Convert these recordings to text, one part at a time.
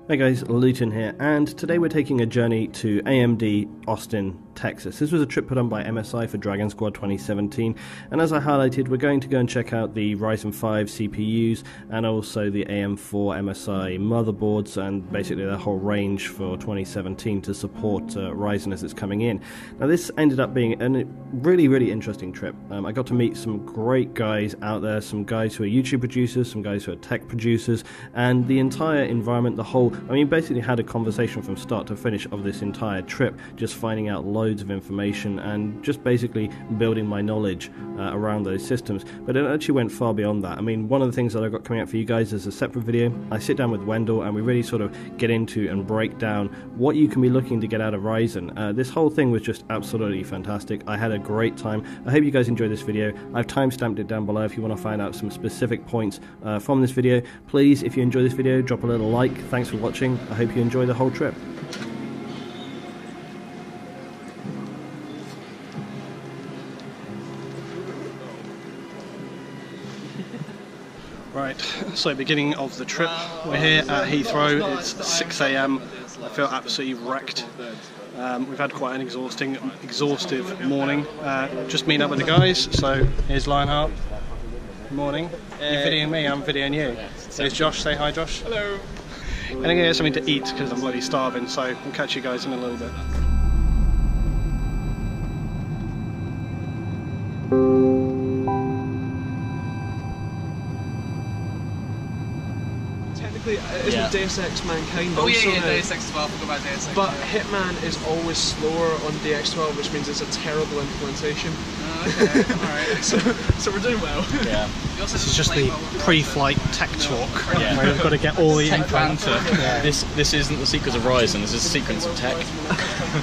Hey guys, Luton here, and today we're taking a journey to AMD Austin, Texas. This was a trip put on by MSI for Dragon Squad 2017, and as I highlighted, we're going to go and check out the Ryzen 5 CPUs and also the AM4 MSI motherboards and basically the whole range for 2017 to support Ryzen as it's coming in. Now this ended up being a really interesting trip. I got to meet some great guys out there, some guys who are YouTube producers, some guys who are tech producers, and the entire environment, basically had a conversation from start to finish of this entire trip, just finding out loads of information and just basically building my knowledge around those systems. But it actually went far beyond that. I mean, one of the things that I've got coming out for you guys is a separate video. I sit down with Wendell and we really sort of get into and break down what you can be looking to get out of Ryzen. This whole thing was just absolutely fantastic. I had a great time. I hope you guys enjoyed this video. I've timestamped it down below if you want to find out some specific points from this video. Please, if you enjoy this video, drop a little like. Thanks for watching. I hope you enjoy the whole trip. Right, so beginning of the trip, we're here at Heathrow. It's 6 AM. I feel absolutely wrecked. We've had quite an exhaustive morning. Just meeting up with the guys, so here's Lionheart. Good morning. You're videoing me, I'm videoing you. There's Josh, say hi Josh. Hello. I'm gonna get something to eat because I'm bloody starving, so we'll catch you guys in a little bit. Technically, isn't Deus Ex Mankind also yeah, Deus Ex 12, I forgot about Deus Ex. But Hitman is always slower on DX12, which means it's a terrible implementation. Okay, alright. so we're doing well. Yeah. This is just the pre-flight tech talk, where we've got to get all the tech banter. Yeah. This isn't the secrets of Ryzen, this is the secrets of tech.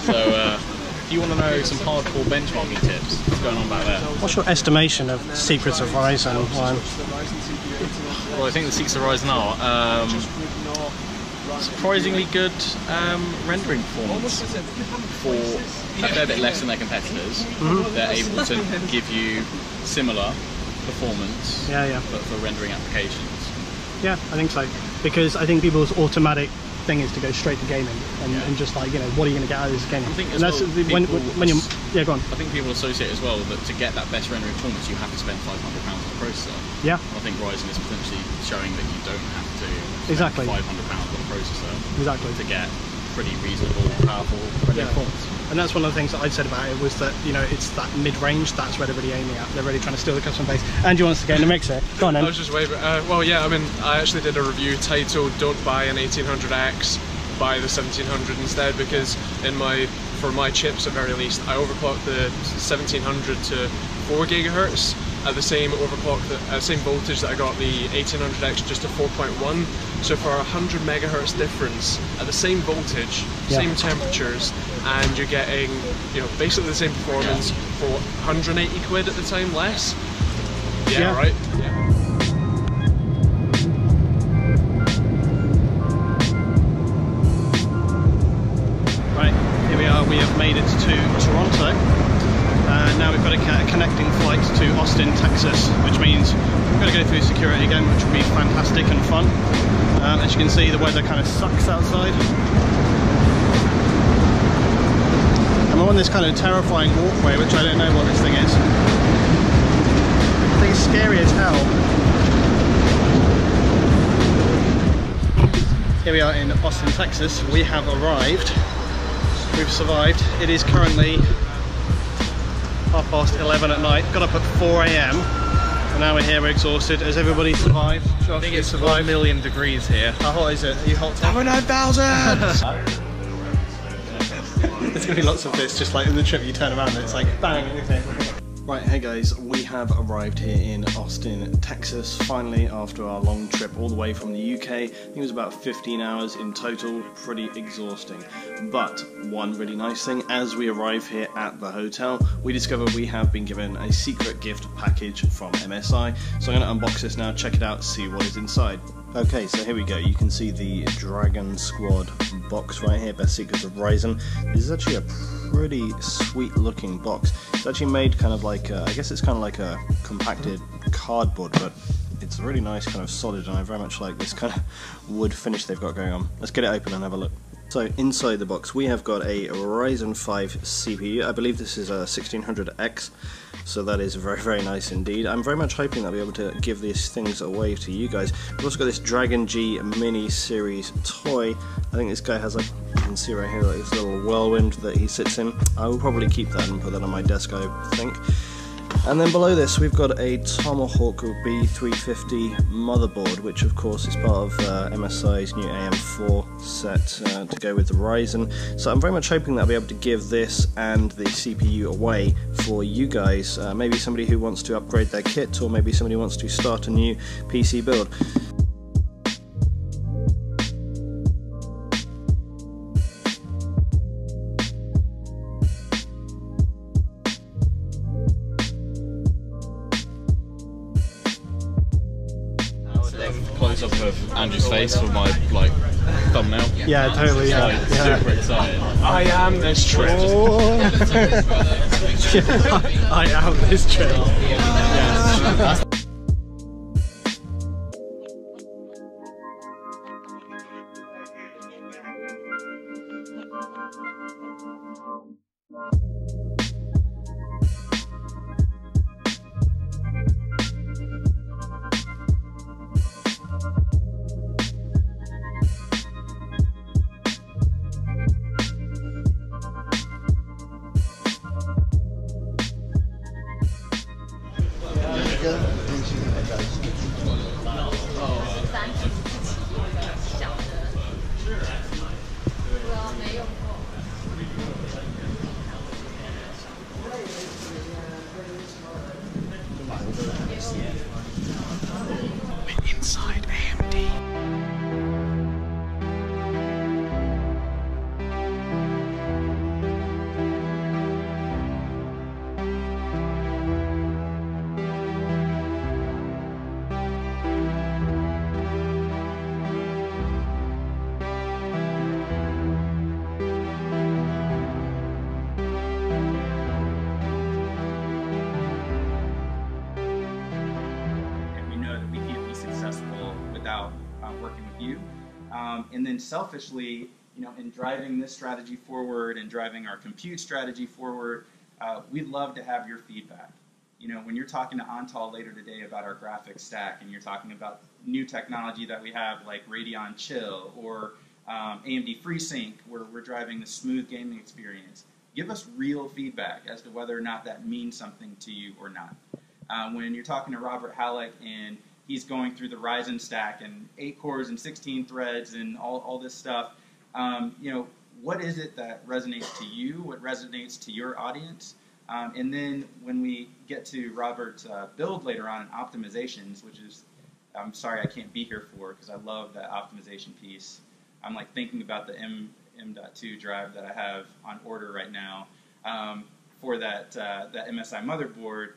So, if you want to know some hardcore benchmarking tips, what's going on back there? What's your estimation of the secrets of Ryzen? Well, I think the secrets of Ryzen are surprisingly good rendering performance for a fair bit less than their competitors. They're able to give you similar performance but for rendering applications. Yeah, I think so. Because I think people's automatic thing is to go straight to gaming and just like, what are you going to get out of this game? I think and as that's well, when you're go on. I think people associate as well that to get that best rendering performance you have to spend £500 on a processor. Yeah. And I think Ryzen is potentially showing that you don't have to spend £500 on a processor to get pretty reasonable, powerful rendering performance. And that's one of the things that I'd said about it was that, it's that mid-range, that's where they're really aiming at. They're really trying to steal the customer base. And you want us to get in the mix here? Go on then. I was just waving. I actually did a review titled "Don't Buy an 1800X, Buy the 1700 instead," because for my chips at very least, I overclocked the 1700 to 4 GHz at the same same voltage that I got the 1800X just to 4.1. So for 100 megahertz difference at the same voltage, same temperatures, and you're getting basically the same performance for 180 quid at the time less. Yeah. Right. Yeah. Here we are, we have made it to Toronto, and now we've got a connecting flight to Austin, Texas, which means we're going to go through security again, which will be fantastic and fun. As you can see, the weather kind of sucks outside. And we're on this kind of terrifying walkway, which I don't know what this thing is. I think it's scary as hell. Here we are in Austin, Texas. We have arrived. We've survived. It is currently 11:30 at night. Got up at 4 AM. And now we're here, we're exhausted. Has everybody survived? I think it's 1 million degrees here. How hot is it? Are you hot? Over 9,000! There's going to be lots of this, just like in the trip you turn around and it's like bang, everything. Right, hey guys, we have arrived here in Austin, Texas, finally after our long trip all the way from the UK. I think it was about 15 hours in total, pretty exhausting. But one really nice thing, as we arrive here at the hotel, we discover we have been given a secret gift package from MSI. So I'm going to unbox this now, check it out, see what is inside. Okay, so here we go. You can see the Dragon Squad box right here, Best Secrets of Ryzen. This is actually a pretty sweet looking box. It's actually made kind of like, I guess it's kind of like a compacted cardboard, but It's really nice, kind of solid, and I very much like this kind of wood finish they've got going on. Let's get it open and have a look. So inside the box we have got a Ryzen 5 CPU. I believe this is a 1600X, so that is very, very nice indeed. I'm very much hoping that I'll be able to give these things away to you guys. We've also got this Dragon G Mini Series toy. I think this guy has, like, you can see right here, like this little whirlwind that he sits in. I will probably keep that and put that on my desk, I think. And then below this we've got a Tomahawk B350 motherboard, which of course is part of MSI's new AM4 set to go with the Ryzen. So I'm very much hoping that I'll be able to give this and the CPU away for you guys. Maybe somebody who wants to upgrade their kit, or maybe somebody who wants to start a new PC build. Close up of Andrew's face for my thumbnail. Yeah, totally. Yeah. Super excited. I am this trip. I am this trip. Yes. Inside AMD. Without working with you, and then selfishly, in driving this strategy forward and driving our compute strategy forward, we'd love to have your feedback. When you're talking to Antal later today about our graphics stack, and you're talking about new technology that we have like Radeon Chill or AMD FreeSync, where we're driving the smooth gaming experience, give us real feedback as to whether or not that means something to you or not. When you're talking to Robert Halleck and he's going through the Ryzen stack and 8 cores and 16 threads and all this stuff, what is it that resonates to you? What resonates to your audience? And then when we get to Robert's build later on in optimizations, which is, I'm sorry I can't be here for, because I love that optimization piece. I'm like thinking about the M.2 drive that I have on order right now for that MSI motherboard.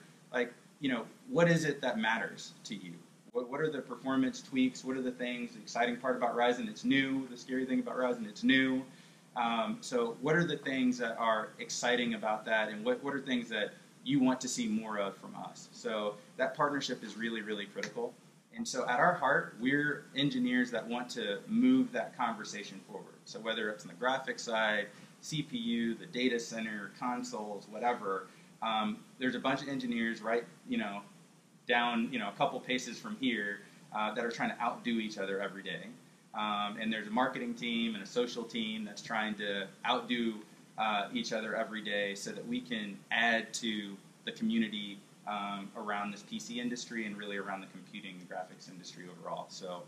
What is it that matters to you? What are the performance tweaks? What are the things, the exciting part about Ryzen, it's new. The scary thing about Ryzen, it's new. So what are the things that are exciting about that, and what are things that you want to see more of from us? So that partnership is really, really critical. And so at our heart, we're engineers that want to move that conversation forward. So whether it's on the graphics side, CPU, the data center, consoles, whatever, there's a bunch of engineers down a couple paces from here that are trying to outdo each other every day. And there's a marketing team and a social team that's trying to outdo each other every day so that we can add to the community around this PC industry and really around the computing and graphics industry overall. So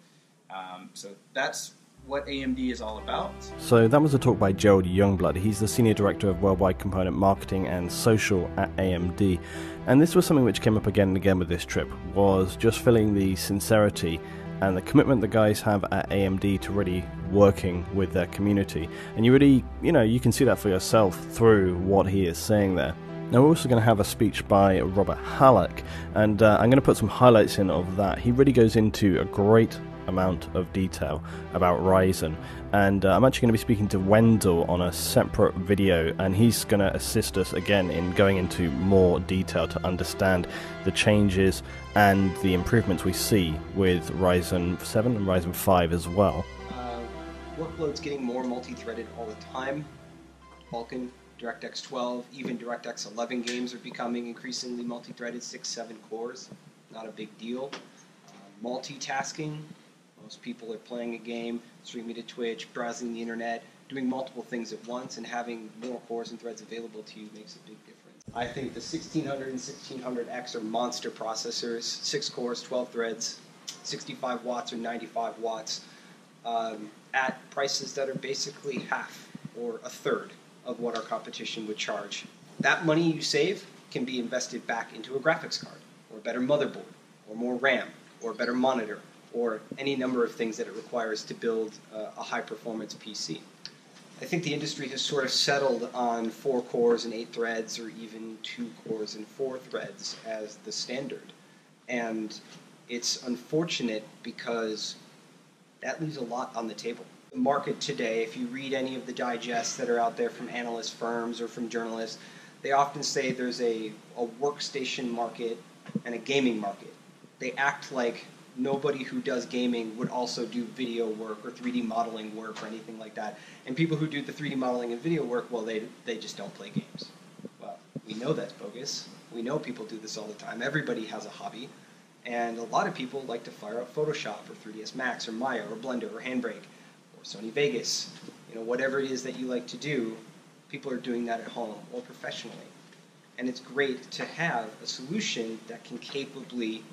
that's what AMD is all about. So that was a talk by Gerald Youngblood. He's the Senior Director of Worldwide Component Marketing and Social at AMD. And this was something which came up again and again with this trip, was just feeling the sincerity and the commitment the guys have at AMD to really working with their community. And you really, you can see that for yourself through what he is saying there. Now we're also going to have a speech by Robert Halleck, and I'm going to put some highlights in of that. He really goes into a great amount of detail about Ryzen, and I'm actually going to be speaking to Wendell on a separate video, and he's going to assist us again in going into more detail to understand the changes and the improvements we see with Ryzen 7 and Ryzen 5 as well. Workload's getting more multi-threaded all the time. Vulkan, DirectX 12, even DirectX 11 games are becoming increasingly multi-threaded, 6-7 cores, not a big deal. Multitasking, most people are playing a game, streaming to Twitch, browsing the internet, doing multiple things at once, and having more cores and threads available to you makes a big difference. I think the 1600 and 1600X are monster processors, 6 cores, 12 threads, 65 watts or 95 watts, at prices that are basically half or a third of what our competition would charge. That money you save can be invested back into a graphics card, or a better motherboard, or more RAM, or a better monitor, or any number of things that it requires to build a high-performance PC. I think the industry has sort of settled on 4 cores and 8 threads, or even 2 cores and 4 threads as the standard. And it's unfortunate because that leaves a lot on the table. The market today, if you read any of the digests that are out there from analyst firms or from journalists, they often say there's a workstation market and a gaming market. They act like nobody who does gaming would also do video work or 3D modeling work or anything like that. And people who do the 3D modeling and video work, well, they just don't play games. Well, we know that's bogus. We know people do this all the time. Everybody has a hobby. And a lot of people like to fire up Photoshop or 3ds Max or Maya or Blender or Handbrake or Sony Vegas. Whatever it is that you like to do, people are doing that at home or professionally. And it's great to have a solution that can capably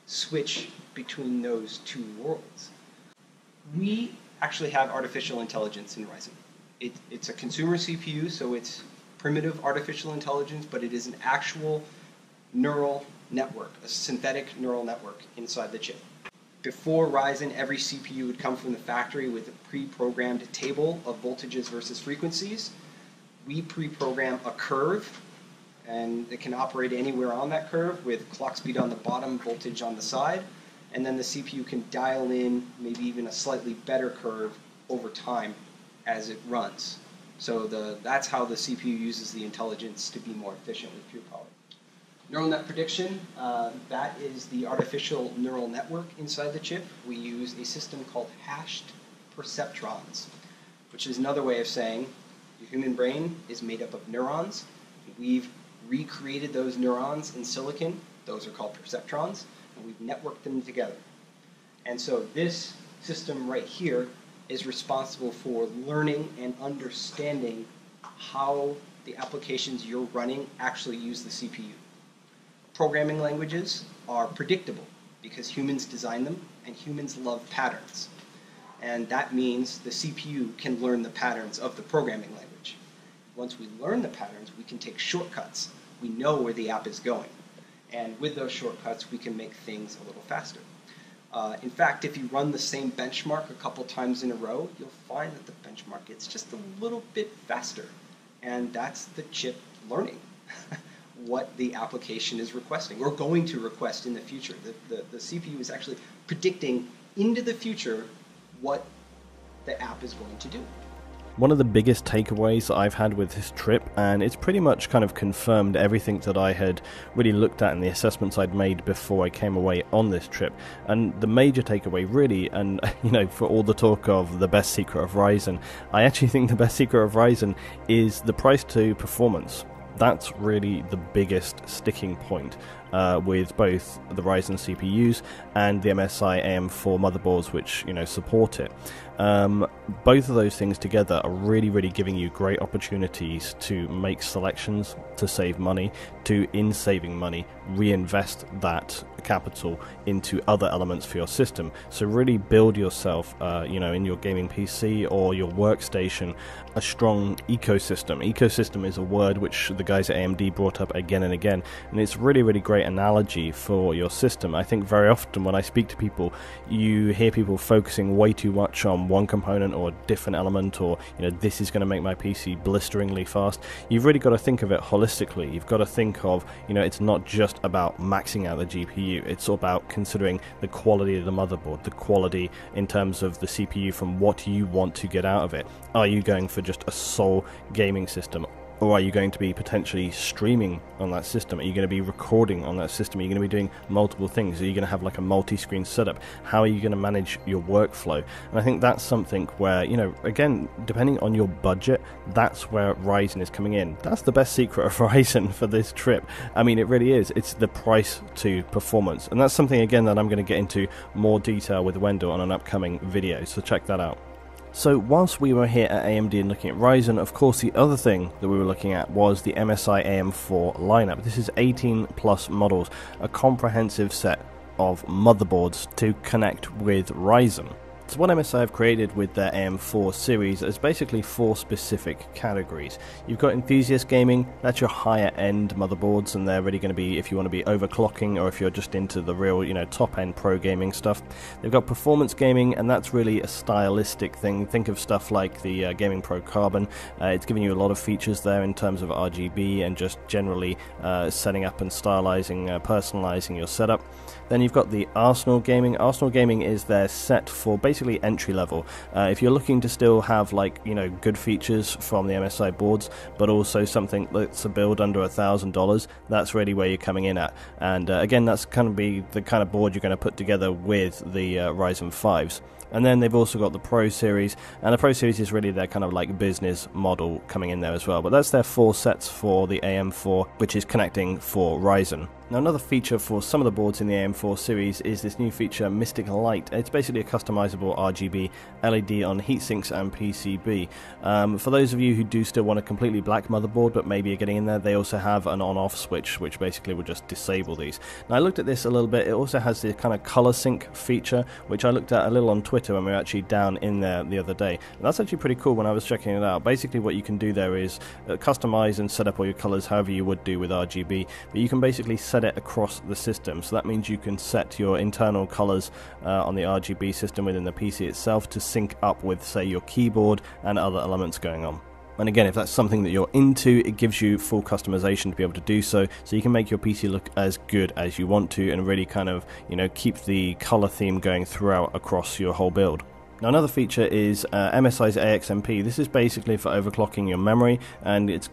switch between those two worlds. We actually have artificial intelligence in Ryzen. It's a consumer CPU, so it's primitive artificial intelligence, but it is an actual neural network, a synthetic neural network inside the chip. Before Ryzen, every CPU would come from the factory with a pre-programmed table of voltages versus frequencies. We pre-program a curve, and it can operate anywhere on that curve with clock speed on the bottom, voltage on the side, and then the CPU can dial in maybe even a slightly better curve over time as it runs. So that's how the CPU uses the intelligence to be more efficient with pure power. Neural net prediction, that is the artificial neural network inside the chip. We use a system called hashed perceptrons, which is another way of saying your human brain is made up of neurons. We've recreated those neurons in silicon. Those are called perceptrons, and we've networked them together. And so this system right here is responsible for learning and understanding how the applications you're running actually use the CPU. Programming languages are predictable because humans design them, and humans love patterns. And that means the CPU can learn the patterns of the programming language. Once we learn the patterns, we can take shortcuts. We know where the app is going. And with those shortcuts, we can make things a little faster. In fact, if you run the same benchmark a couple times in a row, you'll find that the benchmark gets just a little bit faster. And that's the chip learning what the application is requesting or going to request in the future. The CPU is actually predicting into the future what the app is going to do. One of the biggest takeaways that I've had with this trip, and it's pretty much kind of confirmed everything that I had really looked at in the assessments I'd made before I came away on this trip. And the major takeaway really, and for all the talk of the best secret of Ryzen, I actually think the best secret of Ryzen is the price to performance. That's really the biggest sticking point with both the Ryzen CPUs and the MSI AM4 motherboards which support it. Both of those things together are really, really giving you great opportunities to make selections, to save money, to, in saving money, reinvest that capital into other elements for your system. So really build yourself, in your gaming PC or your workstation, a strong ecosystem. Ecosystem is a word which the guys at AMD brought up again and again, and it's really, really great great analogy for your system. I think very often when I speak to people, you hear people focusing way too much on one component or a different element, or this is going to make my PC blisteringly fast. You've really got to think of it holistically. You've got to think of, it's not just about maxing out the GPU. It's all about considering the quality of the motherboard, the quality in terms of the CPU from what you want to get out of it. Are you going for just a sole gaming system? Or are you going to be potentially streaming on that system? Are you going to be recording on that system? Are you going to be doing multiple things? Are you going to have like a multi-screen setup? How are you going to manage your workflow? And I think that's something where, again, depending on your budget, that's where Ryzen is coming in. That's the best secret of Ryzen for this trip. I mean, it really is. It's the price to performance. And that's something, again, that I'm going to get into more detail with Wendell on an upcoming video. So check that out. So whilst we were here at AMD and looking at Ryzen, of course the other thing that we were looking at was the MSI AM4 lineup. This is 18 plus models, a comprehensive set of motherboards to connect with Ryzen. So what MSI have created with their AM4 series is basically 4 specific categories. You've got enthusiast gaming, that's your higher end motherboards, and they're really going to be if you want to be overclocking or if you're just into the real, top end pro gaming stuff. They've got performance gaming, and that's really a stylistic thing. Think of stuff like the Gaming Pro Carbon. It's giving you a lot of features there in terms of RGB and just generally setting up and stylizing, personalizing your setup. Then you've got the Arsenal Gaming. Arsenal Gaming is their set for basically entry level. If you're looking to still have good features from the MSI boards, but also something that's a build under $1,000, that's really where you're coming in at. And again, that's going to be the kind of board you're going to put together with the Ryzen 5s. And then they've also got the Pro Series, and the Pro Series is really their kind of like business model coming in there as well. But that's their 4 sets for the AM4, which is connecting for Ryzen. Now, another feature for some of the boards in the AM4 series is this new feature, Mystic Light. It's basically a customizable RGB LED on heatsinks and PCB. For those of you who do still want a completely black motherboard, but maybe you're getting in there, they also have an on-off switch, which basically will just disable these. Now, I looked at this a little bit. It also has this kind of color sync feature, which I looked at a little on Twitter when we were actually down in there the other day. And that's actually pretty cool when I was checking it out. Basically, what you can do there is customize and set up all your colors however you would do with RGB, but you can basically set it across the system. So that means you can set your internal colors on the RGB system within the PC itself to sync up with, say, your keyboard and other elements going on. And again, if that's something that you're into, it gives you full customization to be able to do so you can make your PC look as good as you want to and really kind of, keep the color theme going throughout across your whole build. Now, another feature is MSI's AXMP. This is basically for overclocking your memory, and it's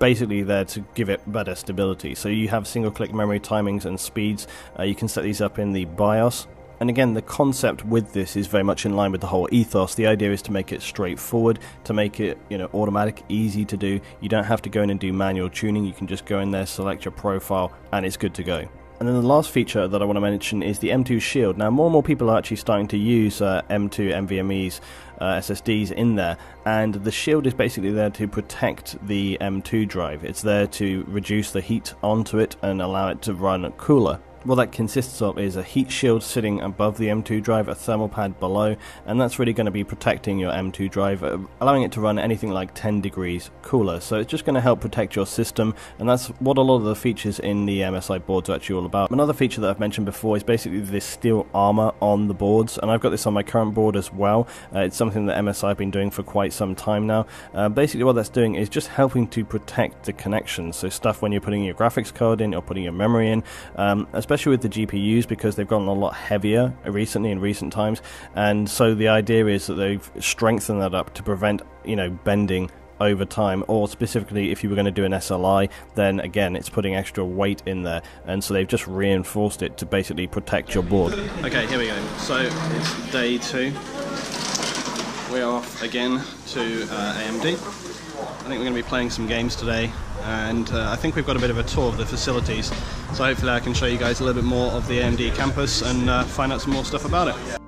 basically there to give it better stability. So you have single-click memory timings and speeds. You can set these up in the BIOS. And again, the concept with this is very much in line with the whole ethos. The idea is to make it straightforward, to make it, automatic, easy to do. You don't have to go in and do manual tuning. You can just go in there, select your profile, and it's good to go. And then the last feature that I want to mention is the M2 Shield. Now, more and more people are actually starting to use M2 NVMe's SSDs in there, and the Shield is basically there to protect the M2 drive. It's there to reduce the heat onto it and allow it to run cooler. What that consists of is a heat shield sitting above the M2 drive, a thermal pad below, and that's really going to be protecting your M2 drive, allowing it to run anything like 10 degrees cooler. So it's just going to help protect your system, and that's what a lot of the features in the MSI boards are actually all about. Another feature that I've mentioned before is basically this steel armor on the boards, and I've got this on my current board as well. It's something that MSI have been doing for quite some time now. Basically what that's doing is just helping to protect the connections, so stuff when you're putting your graphics card in or putting your memory in, especially with the GPUs, because they've gotten a lot heavier recently in recent times, and so the idea is that they've strengthened that up to prevent, bending over time, or specifically if you were going to do an SLI, then again it's putting extra weight in there, and so they've just reinforced it to basically protect your board. Okay, here we go. So it's day 2. We're off again to AMD. I think we're going to be playing some games today, and I think we've got a bit of a tour of the facilities, so hopefully I can show you guys a little bit more of the AMD campus and find out some more stuff about it.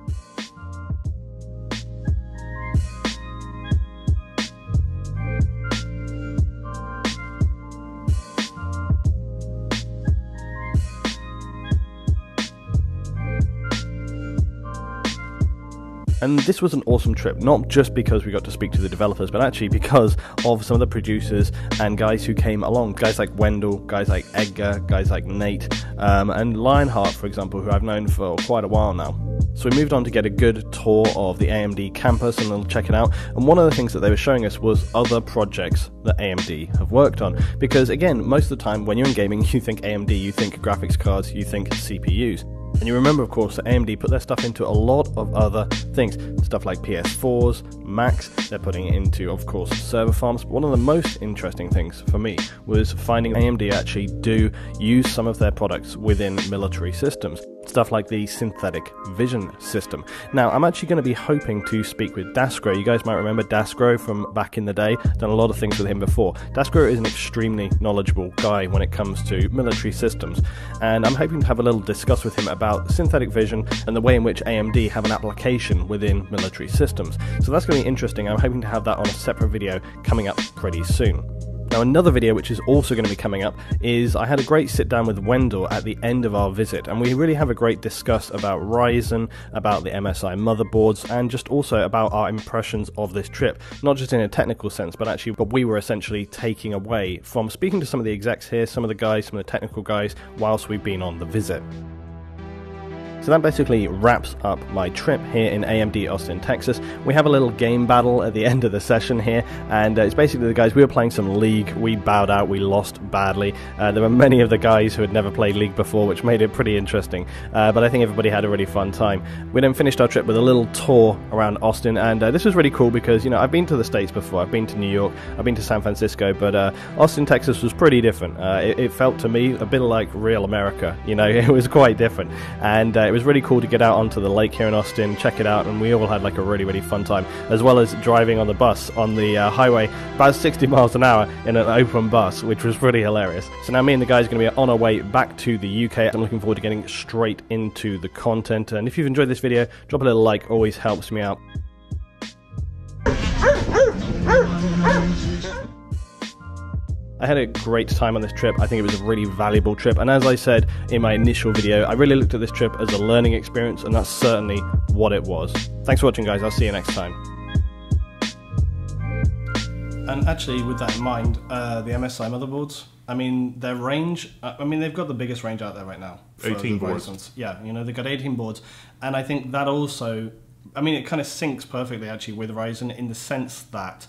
And this was an awesome trip, not just because we got to speak to the developers, but actually because of some of the producers and guys who came along. Guys like Wendell, guys like Edgar, guys like Nate, and Lionheart, for example, who I've known for quite a while now. So we moved on to get a good tour of the AMD campus and we'll check it out. And one of the things that they were showing us was other projects that AMD have worked on. Because again, most of the time when you're in gaming, you think AMD, you think graphics cards, you think CPUs. And you remember, of course, that AMD put their stuff into a lot of other things. Stuff like PS4s, Macs, they're putting it into, of course, server farms. But one of the most interesting things for me was finding AMD actually do use some of their products within military systems. Stuff like the synthetic vision system. Now, I'm actually going to be hoping to speak with Dasgro. You guys might remember Dasgro from back in the day. Done a lot of things with him before. Dasgro is an extremely knowledgeable guy when it comes to military systems, and I'm hoping to have a little discuss with him about synthetic vision and the way in which AMD have an application within military systems. So that's going to be interesting. I'm hoping to have that on a separate video coming up pretty soon. Now, another video which is also going to be coming up is I had a great sit down with Wendell at the end of our visit, and we really have a great discuss about Ryzen, about the MSI motherboards, and just also about our impressions of this trip, not just in a technical sense, but actually what we were essentially taking away from speaking to some of the execs here, some of the guys, some of the technical guys, whilst we've been on the visit. So that basically wraps up my trip here in AMD Austin, Texas. We have a little game battle at the end of the session here, and it's basically the guys, we were playing some League, we bowed out, we lost badly. There were many of the guys who had never played League before, which made it pretty interesting, but I think everybody had a really fun time. We then finished our trip with a little tour around Austin, and this was really cool because, you know, I've been to the States before, I've been to New York, I've been to San Francisco, but Austin, Texas was pretty different. It felt to me a bit like real America, you know, it was quite different, and it was really cool to get out onto the lake here in Austin, check it out, and we all had like a really fun time, as well as driving on the bus on the highway about 60 miles an hour in an open bus, which was pretty hilarious. So now me and the guys are going to be on our way back to the UK. I'm looking forward to getting straight into the content, and if you've enjoyed this video, drop a little like, always helps me out. I had a great time on this trip. I think it was a really valuable trip, and as I said in my initial video, I really looked at this trip as a learning experience, and that's certainly what it was. Thanks for watching, guys. I'll see you next time. And actually, with that in mind, the MSI motherboards, I mean, their range, I mean, they've got the biggest range out there right now. 18 boards. Ryzens. Yeah, you know, they've got 18 boards, and I think that also, I mean, it kind of syncs perfectly actually with Ryzen in the sense that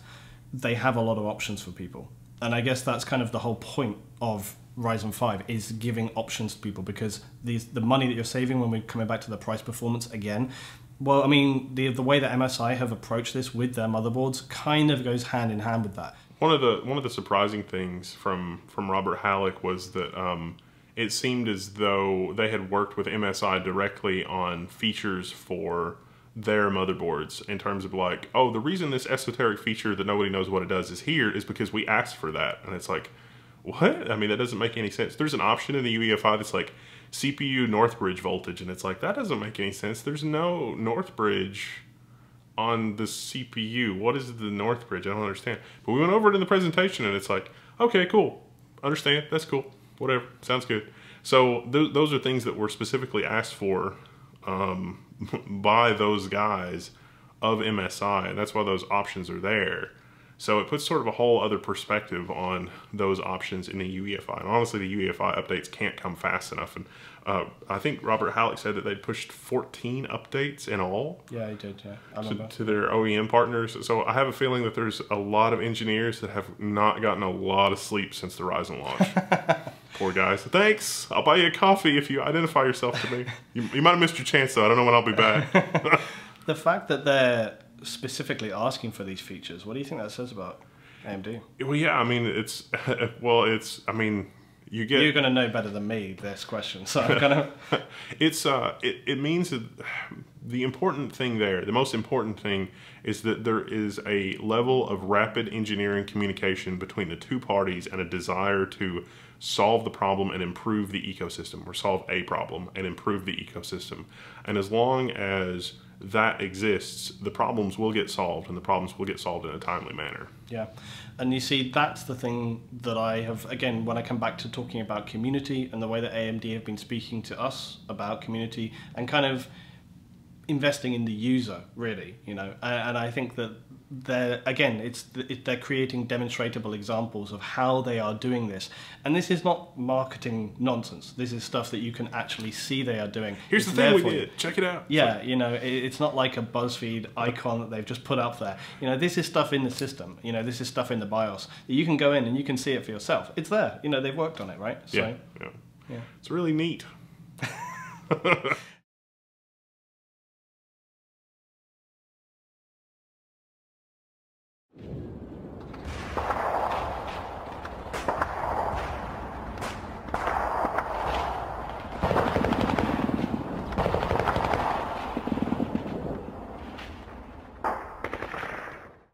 they have a lot of options for people. And I guess that's kind of the whole point of Ryzen 5 is giving options to people, because the money that you're saving when we're coming back to the price performance again, well, I mean, the way that MSI have approached this with their motherboards kind of goes hand in hand with that. One of the surprising things from Robert Halleck was that it seemed as though they had worked with MSI directly on features for their motherboards, in terms of like, oh, the reason this esoteric feature that nobody knows what it does is here is because we asked for that. And it's like, what? I mean, that doesn't make any sense. There's an option in the UEFI that's like CPU Northbridge voltage, and it's like, that doesn't make any sense. There's no Northbridge on the CPU. What is the Northbridge? I don't understand. But we went over it in the presentation, and it's like, okay, cool, understand, that's cool, whatever, sounds good. So those are things that were specifically asked for by those guys of MSI, and that's why those options are there. So it puts sort of a whole other perspective on those options in the UEFI. And honestly, the UEFI updates can't come fast enough. And I think Robert Halleck said that they pushed 14 updates in all. Yeah, he did, yeah. I remember. To their OEM partners. So I have a feeling that there's a lot of engineers that have not gotten a lot of sleep since the Ryzen launch. Poor guys. Thanks. I'll buy you a coffee if you identify yourself to me. You might have missed your chance, though. I don't know when I'll be back. The fact that they're specifically asking for these features, what do you think that says about AMD? Well, yeah, I mean, it's, well, it's, I mean, you get... You're going to know better than me this question, so I'm going to... It's, it means that the important thing there, the most important thing is that there is a level of rapid engineering communication between the two parties and a desire to solve the problem and improve the ecosystem, or solve a problem and improve the ecosystem. And as long as that exists, the problems will get solved, and the problems will get solved in a timely manner. Yeah, and you see, that's the thing that I have, again, when I come back to talking about community and the way that AMD have been speaking to us about community and kind of investing in the user, really, you know. And I think that they're creating demonstrable examples of how they are doing this. And this is not marketing nonsense. This is stuff that you can actually see they are doing. Here's the thing we did. Check it out. Yeah, you know, it's not like a BuzzFeed icon that they've just put up there. You know, this is stuff in the system. You know, this is stuff in the BIOS that you can go in and you can see it for yourself. It's there. You know, they've worked on it, right? So, yeah. It's really neat.